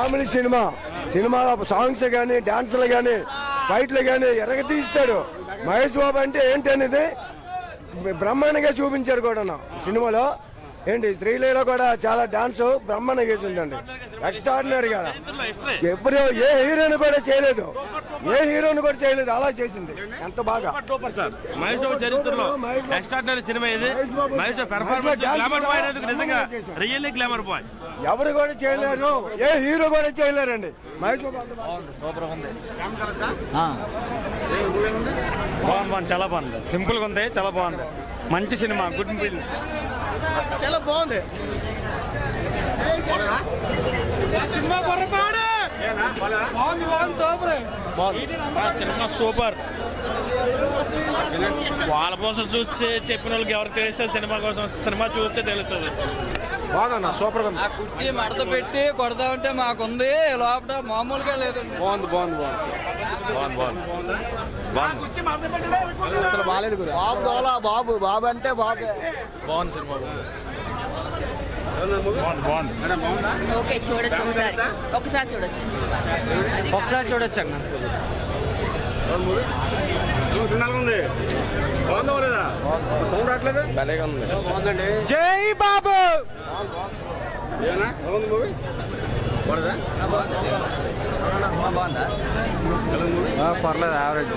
Family cinema. సినిమాలో songs కానీ, డాన్సులు కానీ, ఫైట్లు కానీ ఎరగతీస్తాడు. మహేష్ బాబు అంటే ఏంటి అనేది బ్రహ్మాండంగా చూపించారు కూడా సినిమాలో. ఏంటి శ్రీలీల కూడా చాలా డాన్స్ బ్రహ్మాండంగా చేసిందండి, ఎక్స్ట్రాడినరీగా. ఎప్పుడు ఏ హీరోయిన్ కూడా చేయలేదు, ఏ హీరోయిన్ కూడా చేయలేదు, అలా చేసింది. ఎంత బాగా మహేష్ బాబు చరిత్రలో ఎక్స్ట్రాడినరీ సినిమా ఇది. మహేష్ పెర్ఫార్మెన్స్ గ్లామర్ బాయ్ అనేది నిజంగా రియల్లీ గ్లామర్ బాయ్. ఎవరు కూడా చేయలేరు, ఏ హీరో కూడా చేయలేరండి. మహేష్ బాబు సూపర్ ఉంది, బాగుంది, చాలా బాగుంది, సింపుల్ గా ఉంది, చాలా బాగుంది, మంచి సినిమా, గుడ్ ఫీల్, చాలా బాగుంది. Cinema super. వాళ్ళ కోసం చూస్తే చెప్పిన వాళ్ళకి ఎవరికి తెలిస్తే సినిమా కోసం సినిమా చూస్తే తెలుస్తుంది. బాగుందన్న, సూపర్ గా ఉంది. ఆ కుర్చీ మడత పెట్టి కొడతా ఉంటే మాకుంది, లోపల మామూలుగా లేదు. బాగుంది బాగుంది అసలు బాగాలేదు గురు. బాబు బాబు అంటే బాబే. బాగుంది సినిమా, ఓకే చూడొచ్చు, ఒకసారి చూడొచ్చు. అన్న. సౌండ్ రావట్లేదు, భలేగా ఉంది. జై బాబు. పర్లేదు, యావరేజ్.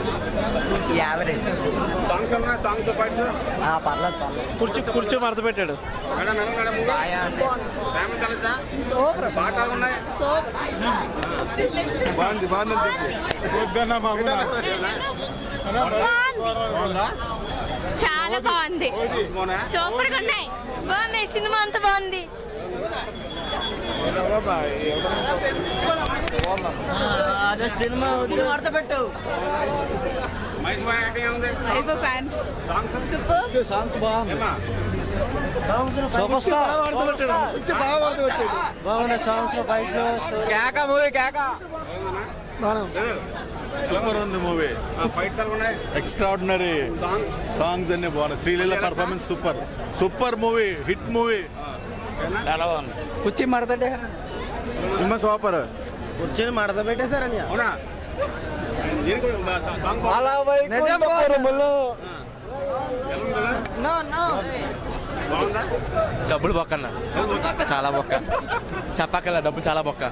పర్లేదు. కుర్చీ మడత పెట్టాడు. బాగుంది బాగుంది. చాలా బాగుంది, సూపర్ గా ఉన్నాయి, బాగున్నాయి, సినిమా అంతా బాగుంది. సినిమా మడత పెట్టు. సూపర్ ఉంది మూవీ, ఎక్స్ట్రాడినరీ సాంగ్స్ అన్ని బాగున్నాయి. Sreeleela performance super, super movie, hit movie, చాలా బాగుంది. కుర్చీ మడత సినిమా సూపర్. కూర్చొని మడత పెట్టేశారని. డబ్బులు బొక్కన్న, చాలా బొక్క, చెప్పక్కల డబ్బులు చాలా బొక్క.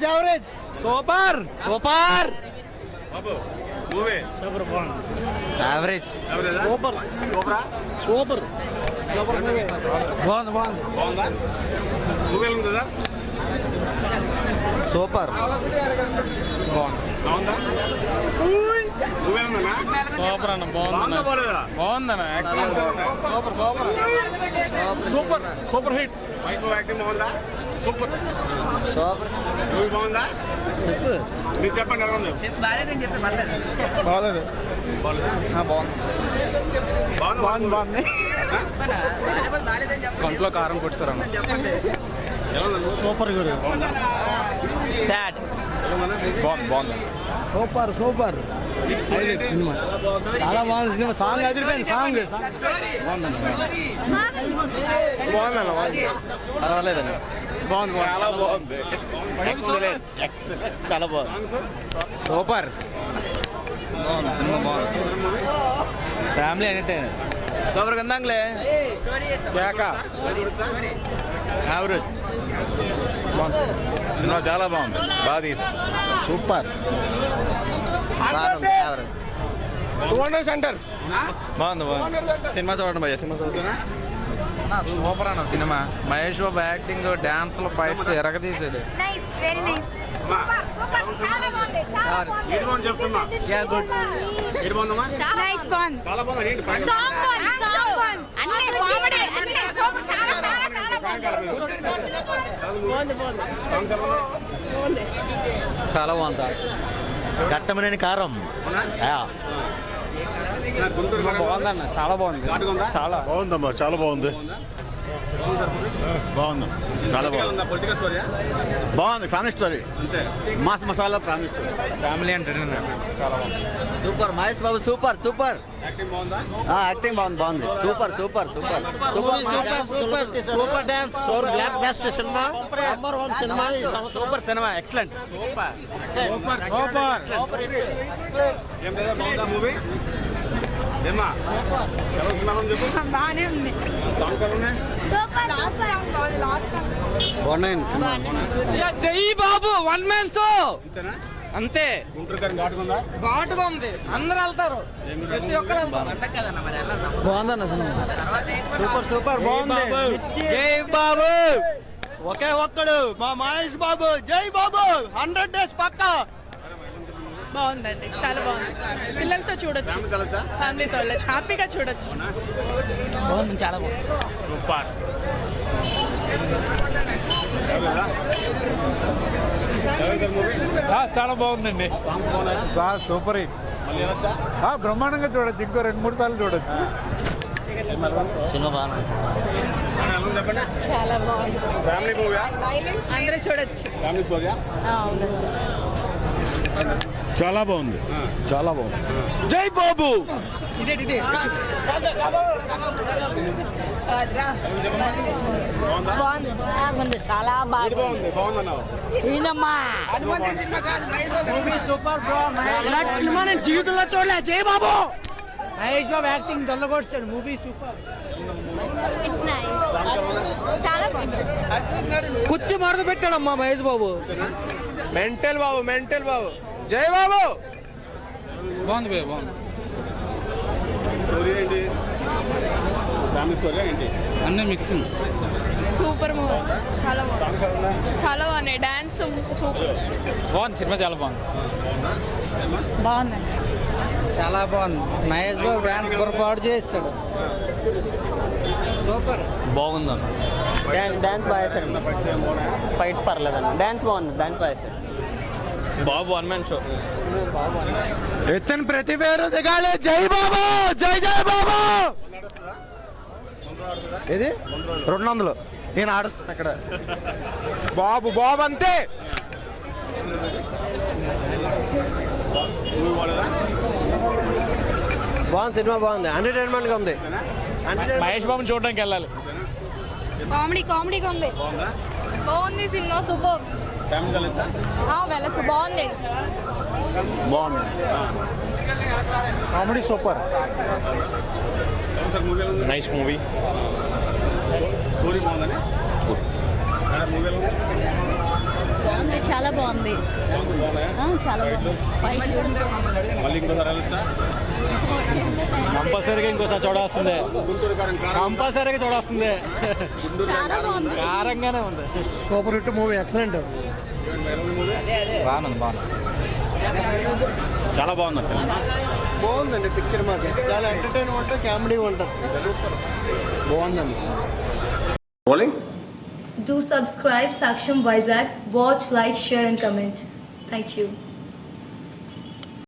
Average. Super super average. Super బాగుంది. సూపర్ సూపర్ అన్న, బాగుందన్న, super super hit. Super super బాగుందా? మీరు చెప్పండి, ఎలా ఉంది? బాగాలేదు. బాగుంది. కంట్లో కారం కొట్టారన్న. సూపర్ గురు, సాడ్. బాగుంది. సూపర్ సినిమా, చాలా బాగుంది సినిమా. సాంగ్ అదిరిపోయింది, సాంగ్ బాగుందన్న, పర్వాలేదన్న, బాగుంది, చాలా బాగుంది, ఎక్సలెంట్, చాలా బాగుంది. సూపర్ సినిమా, బాగుంది. Family entertainer. సూపర్ కందాంగ్లే. యావరేజ్ సినిమా చాలా బాగుంది, బాగా సూపర్. 200 సెంటర్స్. బాగుంది. సినిమా చూడండి భయ్య, సినిమా చూడండి. సూపర్ అన్న సినిమా. మహేష్ బాబు యాక్టింగ్, డాన్స్లు, ఫైట్స్ ఎరగతీసేది. నైస్, వెరీ నైస్, సూపర్, చాలా బాగుంది, చెప్తున్నా నైస్, బాగుంది, చాలా బాగుంది. సాంగ్ బాగుంది, అన్ని కామెడీ, అన్ని సూపర్, చాలా చాలా బాగుంది. ఘట్టమనేని కారం బాగుందన్న, చాలా బాగుంది, చాలా బాగుందమ్మా, చాలా బాగుంది. బాగుంది, చాలా బాగుంది. పొలిటికల్ స్టోరీ బాగుంది, ఫ్యామిలీ స్టోరీ, అంతే. Mass masala family story. Family entertainer చాలా బాగుంది. Super Mahesh Babu, super super. Acting బాగుందా? యాక్టింగ్ బాగుంది. Super super super super dance. Blockbuster cinema, number 1 cinema. Super cinema, excellent. ఏం లేదా బాగుందా మూవీ? ఏమా ఎవరు ఉన్నారని చెప్పు. బాగానే ఉంది. సాంగ్స్ ఎలా ఉన్నాయి? జై బాబు, 1 మ్యాన్ షో అంతేనా? అంతే. గుంటూరు గారి ఘాటుకుందా? ఘాటుగా ఉంది, అందరు వెళ్తారు, ప్రతి ఒక్కరు వెళ్తారు. బాగుందన్న సినిమా. సూపర్ బాగుంది. జై బాబు. ఒకే ఒక్కడు మా మహేష్ బాబు. జై బాబు. 100 days పక్కా. బాగుందండి, చాలా బాగుంది. పిల్లలతో చూడొచ్చు, ఫ్యామిలీతో వెళ్ళచ్చు, హ్యాపీగా చూడొచ్చు. బాగుంది, చాలా బాగుంది. సూపర్. చాలా బాగుందండి, సూపర్ హిట్. మళ్ళీ వెళ్ళొచ్చా? బ్రహ్మాండంగా చూడొచ్చు, ఇంకో 2-3 సార్లు చూడొచ్చు. సినిమా బాగుంది. చెప్పండి. చాలా బాగుంది, ఫ్యామిలీ మూవీయా? అందరూ చూడొచ్చు. ఫ్యామిలీ స్టోరీయా? చాలా బాగుంది, చాలా బాగుంది. జై బాబు. బాగుంది, చాలా బాగుంది. బాగుందన్నావు. సినిమా. ఇలాంటి సినిమా నేను జీవితంలో చూడలే. జై బాబు. మహేష్ బాబు యాక్టింగ్ దొల్లగొట్టాడు. Movie super. ఇట్స్ నైస్, చాలా బాగుంది. కుర్చీ మరద పెట్టాడమ్మా మహేష్ బాబు. Mental Babu, mental Babu. జై బాబు. బాగుంది, బాగుంది. స్టోరీ ఏంటి? ఫ్యామిలీ స్టోరీ ఏంటి? అన్నీ మిక్సింగ్. సూపర్ మూవీ, చాలా బాగుంది, సాంగ్స్ ఎలా ఉన్నాయి? చాలా బాగున్నాయి. Dance super. బాగుంది, సినిమా చాలా బాగుంది. బాగుందండి, చాలా బాగుంది. మహేష్ బాబు డాన్స్ పొరపాటు చేస్తాడు. సూపర్. బాగుందన్న. డాన్స్ బాగా చేశాడు. ఫైట్స్ పర్లేదన్న. డాన్స్ బాగుంది, డాన్స్ బాగా చేశాడు. బాబు 1 మ్యాన్ షో. ఎత్తని ప్రతి పేరు దిగాలి. జై బాబు. జై జై బాబు. ఇది 200 నేను ఆడుస్తాను అక్కడ. బాబు బాబు అంతే. బాగుంది, సినిమా బాగుంది, ఎంటర్టైన్మెంట్ గా ఉంది. మహేష్ బాబుని చూడడానికి వెళ్ళాలి. కామెడీగా ఉంది. బాగుంది సినిమా, సూపర్. ఫ్యామిలీ వెళ్ళొచ్చా? వెళ్ళచ్చు, బాగుంది. బాగుంది, కామెడీ సూపర్. మూవీ ఎలా ఉంది? Nice movie. స్టోరీ బాగుందని మూవీ ఎలా ఉంది? బాగుంది, చాలా బాగుంది. సాంగ్స్ బాగున్నాయా? చాలా బాగుంది. మళ్ళీ ఇంకోసారి వెళ్ళొచ్చా? కంపల్సరీగా ఇంకోసారి చూడాల్సిందే, గుంటూరు గారి కంపల్సరీగా చూడాల్సిందే. చాలా బాగుంది, కారంగానే ఉంది. Super hit movie, excellent. బాగుంది, బాగుంది. చాలా బాగుంది. బాగుందండి పిక్చర్. మాకు చాలా ఎంటర్టైన్మెంట్, కామెడీ ఉంటుంది. బాగుందండి. Do subscribe Saksham Vizag. Watch, like, share and comment. Thank you.